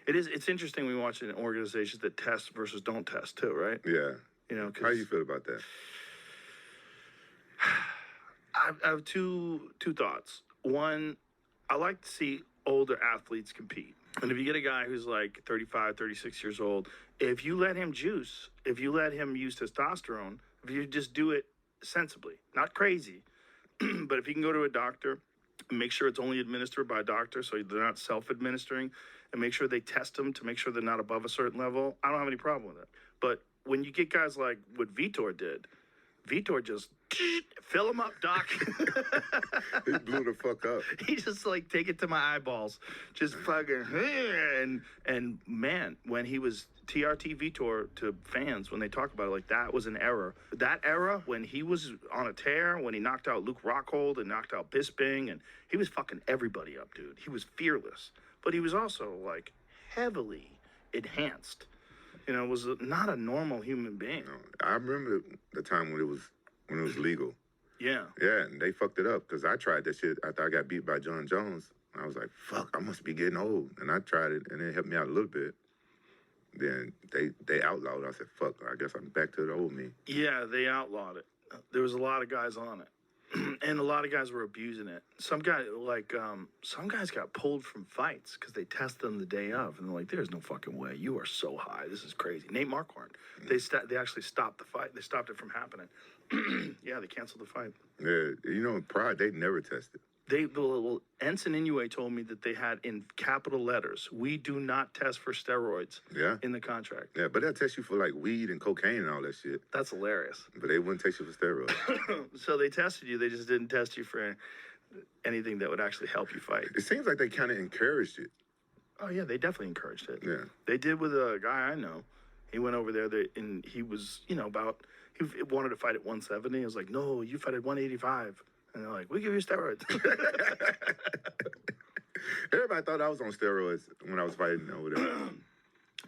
It's interesting when we watch in organizations that test versus don't test too, right? Yeah. You know, how do you feel about that? I have two thoughts. One, I like to see older athletes compete. And if you get a guy who's like 35, 36 years old, if you let him juice, if you let him use testosterone, if you just do it sensibly, not crazy, but if you can go to a doctor, make sure it's only administered by a doctor so they're not self-administering, and make sure they test them to make sure they're not above a certain level, I don't have any problem with it. But when you get guys like what Vitor did, Vitor just fill him up, doc. He blew the fuck up. He just like, take it to my eyeballs. Just fucking, and man, when he was TRT Vitor to fans, when they talk about it, like, that was an error. That era, when he was on a tear, when he knocked out Luke Rockhold and knocked out Bisping, and he was fucking everybody up, dude. He was fearless. But he was also, like, heavily enhanced. You know, was not a normal human being. No, I remember the time when it was legal. Yeah. Yeah, and they fucked it up because I tried that shit after I got beat by Jon Jones. I was like, fuck, I must be getting old. And I tried it, and it helped me out a little bit. Then they outlawed it. I said, fuck, I guess I'm back to the old me. Yeah, they outlawed it. There was a lot of guys on it. And a lot of guys were abusing it. Some guys got pulled from fights because they tested them the day of, and they're like, "There's no fucking way. You are so high. This is crazy." Nate Marquardt. They actually stopped the fight. They stopped it from happening. Yeah, they canceled the fight. Yeah, you know, in Pride, they never tested. Well, Ensign Inoue told me that they had in capital letters, "We do not test for steroids." Yeah. In the contract. Yeah, but they'll test you for like weed and cocaine and all that shit. That's hilarious. But they wouldn't test you for steroids. So they tested you. They just didn't test you for anything that would actually help you fight. It seems like they kind of encouraged it. Oh yeah, they definitely encouraged it. Yeah. They did with a guy I know. He went over there and he was, he wanted to fight at 170. He was like, "No, you fight at 185. And they're like, "We give you steroids." Everybody thought I was on steroids when I was fighting over there.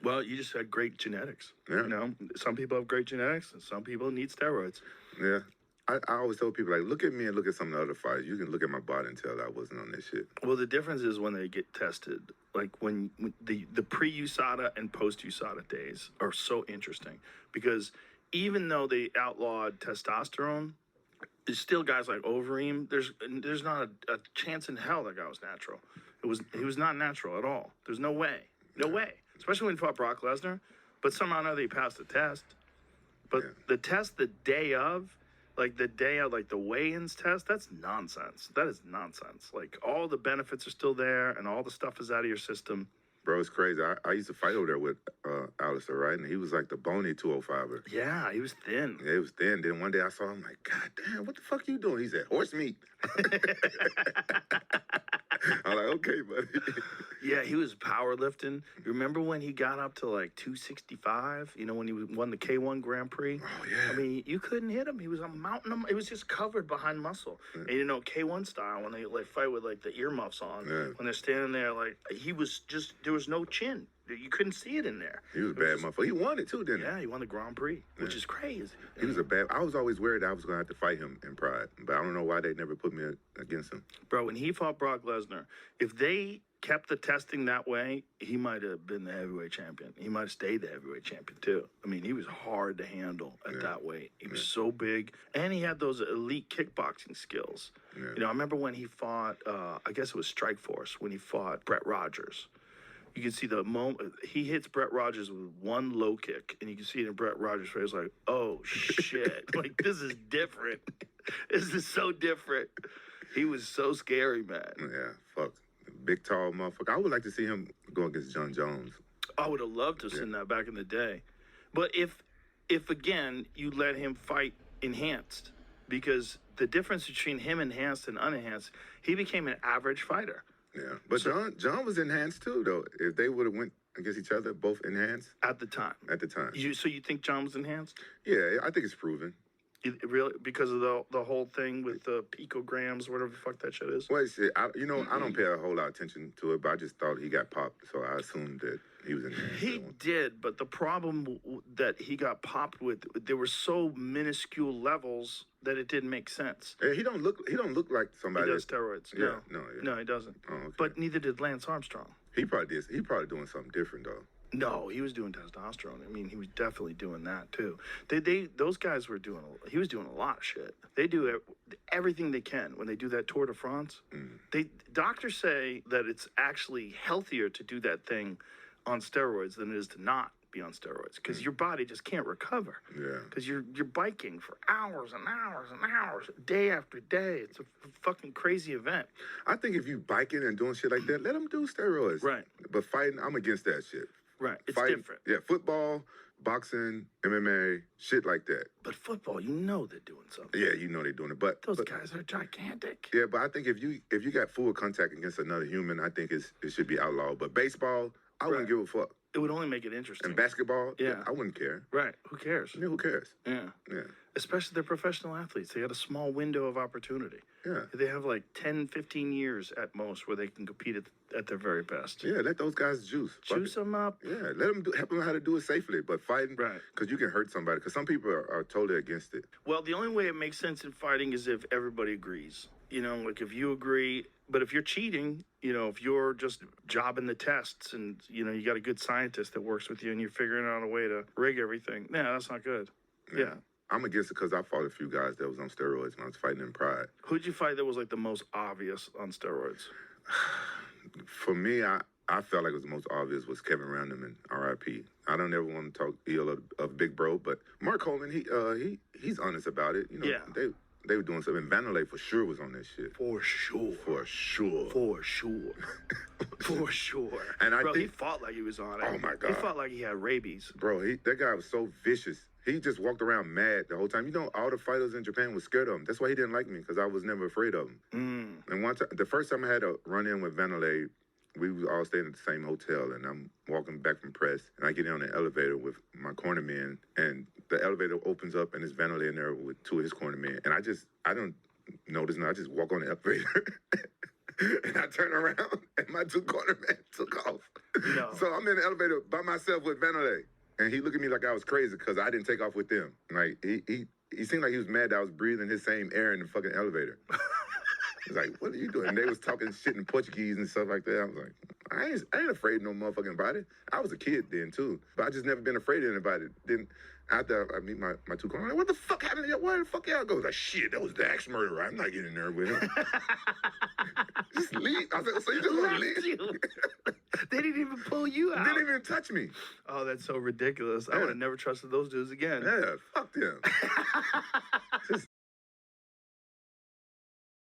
Well, you just had great genetics. Yeah. You know, some people have great genetics and some people need steroids. Yeah. I always tell people, like, look at me and look at some of the other fighters. You can look at my body and tell I wasn't on this shit. Well, the difference is when they get tested. Like when the pre-USADA and post-USADA days are so interesting because even though they outlawed testosterone, there's still guys like Overeem. There's not a chance in hell that guy was natural. He was not natural at all. There's no way. No way. Especially when he fought Brock Lesnar. But somehow or another he passed the test. But the test the day of, like the weigh-ins test, that's nonsense. That is nonsense. Like, all the benefits are still there and all the stuff is out of your system. Bro, it's crazy. I used to fight over there with Alistair, right? And he was like the bony 205er. Yeah, he was thin. Yeah, he was thin. Then one day I saw him like, God damn, what the fuck you doing? He said, horse meat. I'm like, okay, buddy. Yeah, he was powerlifting. You remember when he got up to like 265? You know, when he won the K1 Grand Prix? Oh, yeah. I mean, you couldn't hit him. He was a mountain of, it was just covered behind muscle. Yeah. And you know, K1 style, when they like fight with like the earmuffs on, when they're standing there, like, he was just, there was no chin. You couldn't see it in there. He was a bad motherfucker. He won it too, didn't he? Yeah, he won the Grand Prix, which is crazy. He was a bad. I was always worried I was going to have to fight him in Pride, but I don't know why they never put me against him. Bro, when he fought Brock Lesnar, if they kept the testing that way, he might have been the heavyweight champion. He might have stayed the heavyweight champion too. I mean, he was hard to handle at that weight. He was so big, and he had those elite kickboxing skills. Yeah. You know, I remember when he fought, I guess it was Strikeforce, when he fought Brett Rogers. You can see the moment he hits Brett Rogers with one low kick, and you can see it in Brett Rogers' face, like, "Oh shit! Like, this is different. This is so different." He was so scary, man. Yeah, fuck, big tall motherfucker. I would like to see him go against Jon Jones. I would have loved to have seen that back in the day, but if again you let him fight enhanced, because the difference between him enhanced and unenhanced, he became an average fighter. Yeah, but so, Jon was enhanced too, though. If they would have went against each other, both enhanced at the time. At the time. So you think Jon was enhanced? Yeah, I think it's proven. Really, because of the whole thing with the picograms, whatever the fuck that shit is. Well, I don't pay a whole lot of attention to it, but I just thought he got popped, so I assumed that he was enhanced. He did, but the problem that he got popped with, there were so minuscule levels that it didn't make sense. Yeah, he don't look like somebody. He does steroids. Yeah, no, he doesn't. Oh, okay. But neither did Lance Armstrong. He probably doing something different though. No, he was doing testosterone. I mean, he was definitely doing that too. Those guys were doing. He was doing a lot of shit. They do everything they can when they do that Tour de France. Doctors say that it's actually healthier to do that thing on steroids than it is to not be on steroids, because your body just can't recover. Yeah. Because you're biking for hours and hours and hours, day after day. It's a fucking crazy event. I think if you biking and doing shit like that, let them do steroids. Right. But fighting, I'm against that shit. Right. It's Fighting, different. Yeah, football, boxing, MMA, shit like that. But football, you know they're doing something. Yeah, you know they're doing it. But Those guys are gigantic. Yeah, but I think if you got full contact against another human, I think it should be outlawed. But baseball, I wouldn't give a fuck. It would only make it interesting. And basketball, Yeah. I wouldn't care. Right. Who cares? Yeah, who cares? Yeah. Yeah. Especially they're professional athletes. They got a small window of opportunity. Yeah. They have like 10, 15 years at most where they can compete at their very best. Yeah, let those guys juice. Juice them up. Yeah, let them help them how to do it safely. But fighting, Right. Because you can hurt somebody. Because some people are totally against it. Well, the only way it makes sense in fighting is if everybody agrees. You know, like if you agree, but if you're cheating, you know, if you're just jobbing the tests and, you know, you got a good scientist that works with you and you're figuring out a way to rig everything, that's not good. Yeah. I'm against it because I fought a few guys that was on steroids when I was fighting in Pride. Who'd you fight that was like the most obvious on steroids? For me, I felt like it was the most obvious was Kevin Random and R.I.P. I don't ever want to talk ill of Big Bro, but Mark Coleman, he's honest about it. You know, Yeah. They were doing something. Wanderlei for sure was on that shit. For sure. For sure. For sure. For sure. And I Bro, think, he fought like he was on it. Oh, my God. He fought like he had rabies. Bro, that guy was so vicious. He just walked around mad the whole time. You know, all the fighters in Japan was scared of him. That's why he didn't like me, because I was never afraid of him. And one time, the first time I had a run-in with Wanderlei, we was all staying at the same hotel, and I'm walking back from press, and I get in on the elevator with my corner men, and the elevator opens up, and there's Wanderlei in there with two of his corner men, and I don't notice, I just walk on the elevator, and I turn around, and my two corner men took off. No. So I'm in the elevator by myself with Wanderlei, and he looked at me like I was crazy because I didn't take off with them. Like, he seemed like he was mad that I was breathing his same air in the fucking elevator. He's like, what are you doing? And they was talking shit in Portuguese and stuff like that. I was like, I ain't afraid of no motherfucking body. I was a kid then, too. But I just never been afraid of anybody. Then after I meet my two corners, I'm like, what the fuck happened to you? Where the fuck y'all go? Like, shit, that was the axe murderer. I'm not getting there with him. Just leave. I said, so you just want to leave? You. They didn't even pull you out. Didn't even touch me. Oh, that's so ridiculous. I Yeah. would have never trusted those dudes again. Yeah, fuck them.